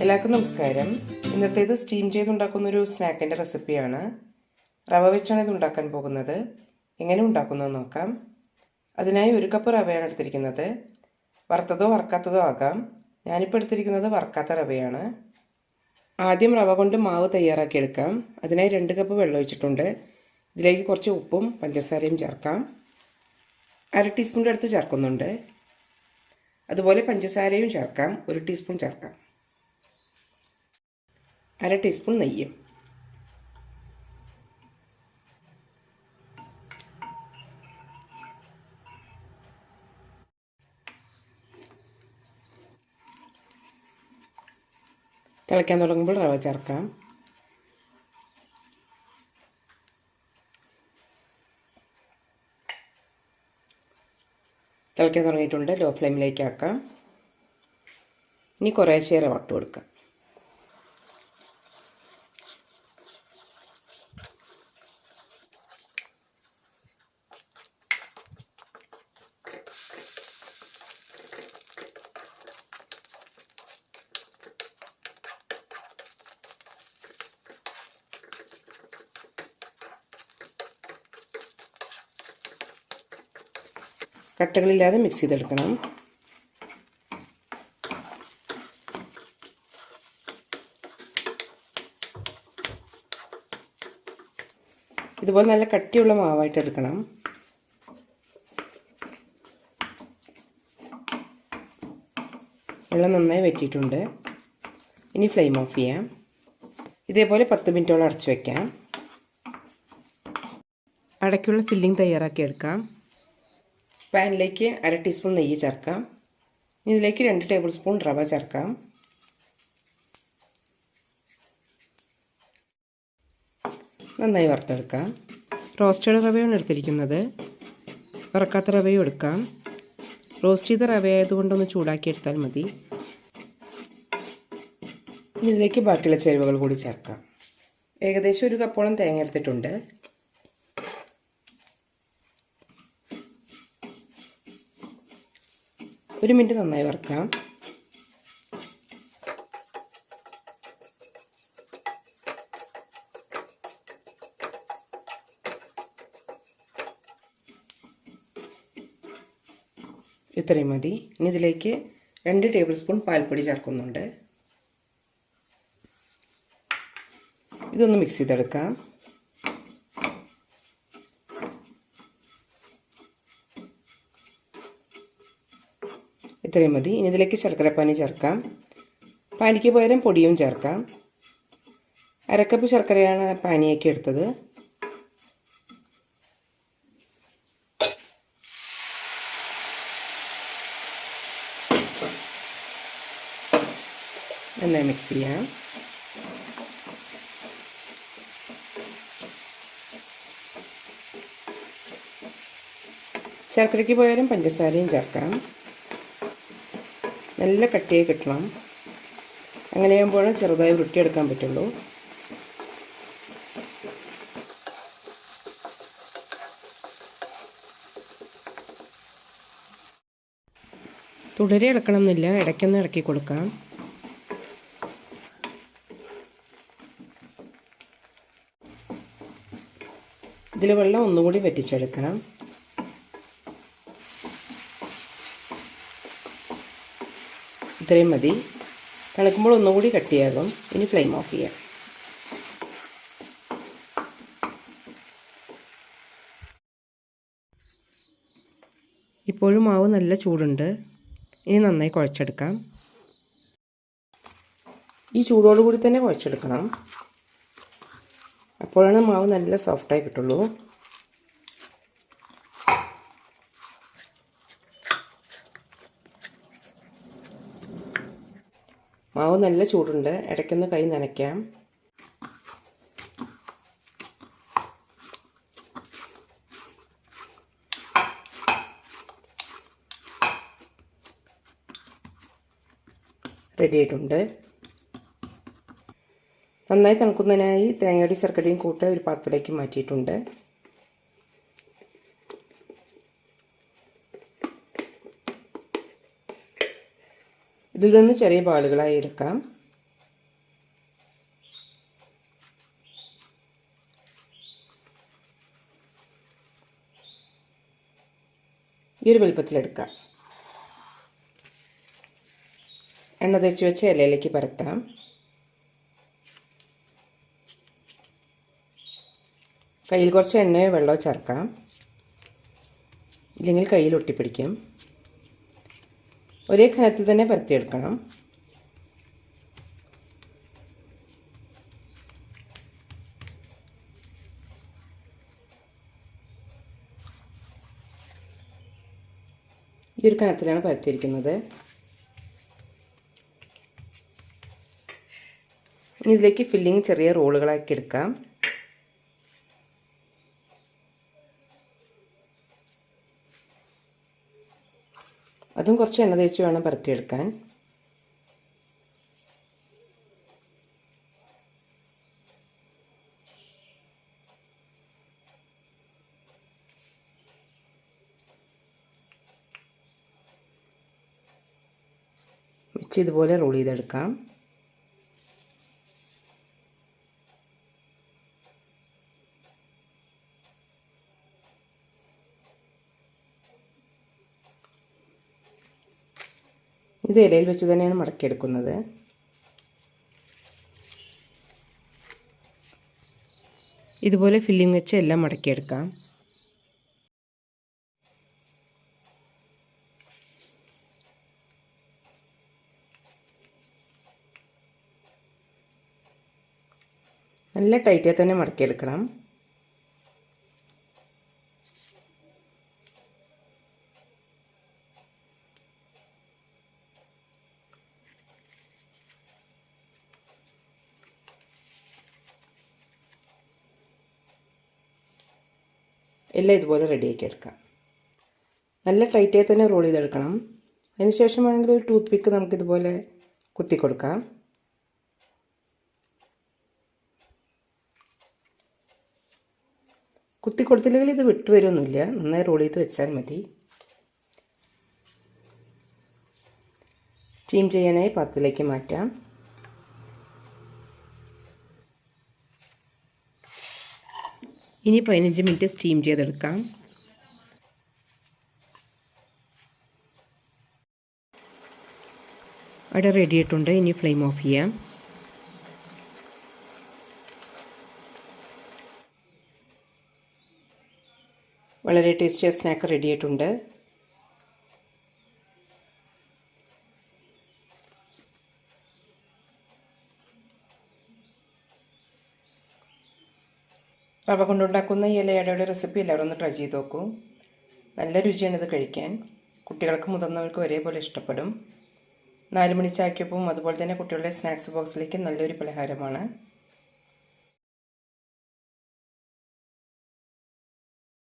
എല്ലാവർക്കും നമസ്കാരം. ഇന്നത്തേത് സ്റ്റീം ചെയ്തുണ്ടാക്കുന്നൊരു സ്നാക്കിൻ്റെ റെസിപ്പിയാണ്. റവ വെച്ചാണ് ഇത് ഉണ്ടാക്കാൻ പോകുന്നത്. എങ്ങനെ ഉണ്ടാക്കുന്നത് നോക്കാം. അതിനായി 1 കപ്പ് റവയാണ് എടുത്തിരിക്കുന്നത്. വറുത്തതോ വറുക്കാത്തതോ ആകാം. ഞാനിപ്പോൾ എടുത്തിരിക്കുന്നത് വറുക്കാത്ത റവയാണ്. ആദ്യം റവ കൊണ്ട് മാവ് തയ്യാറാക്കി എടുക്കാം. അതിനായി 2 കപ്പ് വെള്ളം ഒഴിച്ചിട്ടുണ്ട്. ഇതിലേക്ക് കുറച്ച് ഉപ്പും പഞ്ചസാരയും ചേർക്കാം. 1/2 ടീസ്പൂണിൻ്റെ അടുത്ത് ചേർക്കുന്നുണ്ട്. അതുപോലെ പഞ്ചസാരയും ചേർക്കാം. 1 ടീസ്പൂൺ ചേർക്കാം. 1/2 ടീസ്പൂൺ നെയ്യും. തിളയ്ക്കാൻ തുടങ്ങുമ്പോൾ റവ ചേർക്കാം. തിളയ്ക്കാൻ തുടങ്ങിയിട്ടുണ്ട്. ലോ ഫ്ലെയിമിലേക്ക് ആക്കാം. ഇനി കുറേശ്ശെ റവ ഇട്ട് കൊടുക്കാം. കട്ടകളില്ലാതെ മിക്സ് ചെയ്തെടുക്കണം. ഇതുപോലെ നല്ല കട്ടിയുള്ള മാവായിട്ട് എടുക്കണം. വെള്ളം നന്നായി വറ്റിയിട്ടുണ്ട്. ഇനി ഫ്ലെയിം ഓഫ് ചെയ്യാം. ഇതേപോലെ 10 മിനിറ്റോളം അടച്ചു വയ്ക്കാം. അടയ്ക്കുള്ള ഫില്ലിംഗ് തയ്യാറാക്കിയെടുക്കാം. പാനിലേക്ക് 1/2 ടീസ്പൂൺ നെയ്യ് ചേർക്കാം. ഇതിലേക്ക് 2 ടേബിൾ സ്പൂൺ റവ ചേർക്കാം. നന്നായി വറുത്തെടുക്കാം. റോസ്റ്റഡ് റവയാണ് എടുത്തിരിക്കുന്നത്. വറക്കാത്ത റവയും എടുക്കാം. റോസ്റ്റ് ചെയ്ത റവ ആയതുകൊണ്ടൊന്ന് ചൂടാക്കി എടുത്താൽ മതി. ഇതിലേക്ക് ബാക്കിയുള്ള ചേരുവകൾ കൂടി ചേർക്കാം. ഏകദേശം 1 കപ്പോളം തേങ്ങ എടുത്തിട്ടുണ്ട്. ഒരു മിനിറ്റ് നന്നായി വറുക്കാം. ഇത്രയും മതി. ഇനി ഇതിലേക്ക് 2 ടേബിൾ സ്പൂൺ പാൽപ്പൊടി ചേർക്കുന്നുണ്ട്. ഇതൊന്ന് മിക്സ് ചെയ്തെടുക്കാം. ഇത്രയും മതി. ഇനി ഇതിലേക്ക് ശർക്കരപ്പാനി ചേർക്കാം. പാനിക്ക് പകരം പൊടിയും ചേർക്കാം. 1/2 കപ്പ് ശർക്കരയാണ് പാനിയാക്കി എടുത്തത്. നന്നായി മിക്സ് ചെയ്യാം. ശർക്കരയ്ക്ക് പകരം പഞ്ചസാരയും ചേർക്കാം. നല്ല കട്ടിയായി കിട്ടണം. അങ്ങനെ ആകുമ്പോഴും ചെറുതായി ഉരുട്ടിയെടുക്കാൻ പറ്റുള്ളൂ. തുടരെ ഇളക്കണമെന്നില്ല, ഇടയ്ക്കൊന്ന് ഇളക്കി കൊടുക്കാം. ഇതിൽ വെള്ളം ഒന്നുകൂടി വറ്റിച്ചെടുക്കാം. ഇത്രയും മതി. തണുക്കുമ്പോൾ ഒന്നുകൂടി കട്ടിയാകും. ഇനി ഫ്ലെയിം ഓഫ് ചെയ്യാം. ഇപ്പോഴും മാവ് നല്ല ചൂടുണ്ട്. ഇനി നന്നായി കുഴച്ചെടുക്കാം. ഈ ചൂടോടുകൂടി തന്നെ കുഴച്ചെടുക്കണം. അപ്പോഴാണ് മാവ് നല്ല സോഫ്റ്റായി കിട്ടുള്ളൂ. മാവ് നല്ല ചൂടുണ്ട്. ഇടയ്ക്കൊന്ന് കൈ നനയ്ക്കാം. റെഡി ആയിട്ടുണ്ട്. നന്നായി തണുക്കുന്നതിനായി തേങ്ങയുടെ ശർക്കരയും കൂട്ടി ഒരു പാത്രത്തിലേക്ക് മാറ്റിയിട്ടുണ്ട്. ഇതിൽ നിന്ന് ചെറിയ ബാളുകളായി എടുക്കാം. ഈ ഒരു വലുപ്പത്തിലെടുക്കാം. എണ്ണ തേച്ച് വെച്ച് ഇലയിലേക്ക് പരത്താം. കയ്യിൽ കുറച്ച് എണ്ണയോ വെള്ളമോ ചേർക്കാം, ഇല്ലെങ്കിൽ കയ്യിൽ ഒട്ടിപ്പിടിക്കും. ഒരേ കനത്തിൽ തന്നെ പരത്തിയെടുക്കണം. ഈ ഒരു കനത്തിലാണ് പരത്തിയിരിക്കുന്നത്. ഇനി ഇതിലേക്ക് ഫില്ലിങ് ചെറിയ റോളുകളാക്കി എടുക്കാം. അതും കുറച്ച് എണ്ണ തേച്ച് വേണം പരത്തിയെടുക്കാൻ. വെച്ച് ഇതുപോലെ റോൾ ചെയ്തെടുക്കാം. ഇത് ഇലയിൽ വെച്ച് തന്നെയാണ് മടക്കിയെടുക്കുന്നത്. ഇതുപോലെ ഫില്ലിംഗ് വെച്ച് എല്ലാം മടക്കിയെടുക്കാം. നല്ല ടൈറ്റായി തന്നെ മടക്കിയെടുക്കണം. എല്ലാം ഇതുപോലെ റെഡിയാക്കി എടുക്കാം. നല്ല ടൈറ്റായി തന്നെ റോൾ ചെയ്തെടുക്കണം. അതിന് ശേഷം വേണമെങ്കിൽ ഒരു ടൂത്ത് പിക്ക് നമുക്കിതുപോലെ കുത്തി കൊടുക്കാം. കുത്തി കൊടുത്തില്ലെങ്കിൽ ഇത് വിട്ടുവരുമൊന്നുമില്ല. നന്നായി റോൾ ചെയ്ത് വെച്ചാൽ മതി. സ്റ്റീം ചെയ്യാനായി പാത്രത്തിലേക്ക് മാറ്റാം. ഇനി 15 മിനിറ്റ് സ്റ്റീം ചെയ്തെടുക്കാം. അവിടെ റെഡി ആയിട്ടുണ്ട്. ഇനി ഫ്ലെയിം ഓഫ് ചെയ്യാം. വളരെ ടേസ്റ്റിയായ സ്നാക്ക് റെഡി ആയിട്ടുണ്ട്. റവ കൊണ്ടുണ്ടാക്കുന്ന ഈ ഇലയടയുടെ റെസിപ്പി എല്ലാവരും ഒന്ന് ട്രൈ ചെയ്ത് നോക്കൂ. നല്ല രുചിയാണ് ഇത് കഴിക്കാൻ. കുട്ടികൾക്കും മുതിർന്നവർക്കും ഒരേപോലെ ഇഷ്ടപ്പെടും. 4 മണി ചായക്കൊപ്പവും അതുപോലെ തന്നെ കുട്ടികളുടെ സ്നാക്സ് ബോക്സിലേക്ക് നല്ലൊരു പലഹാരമാണ്.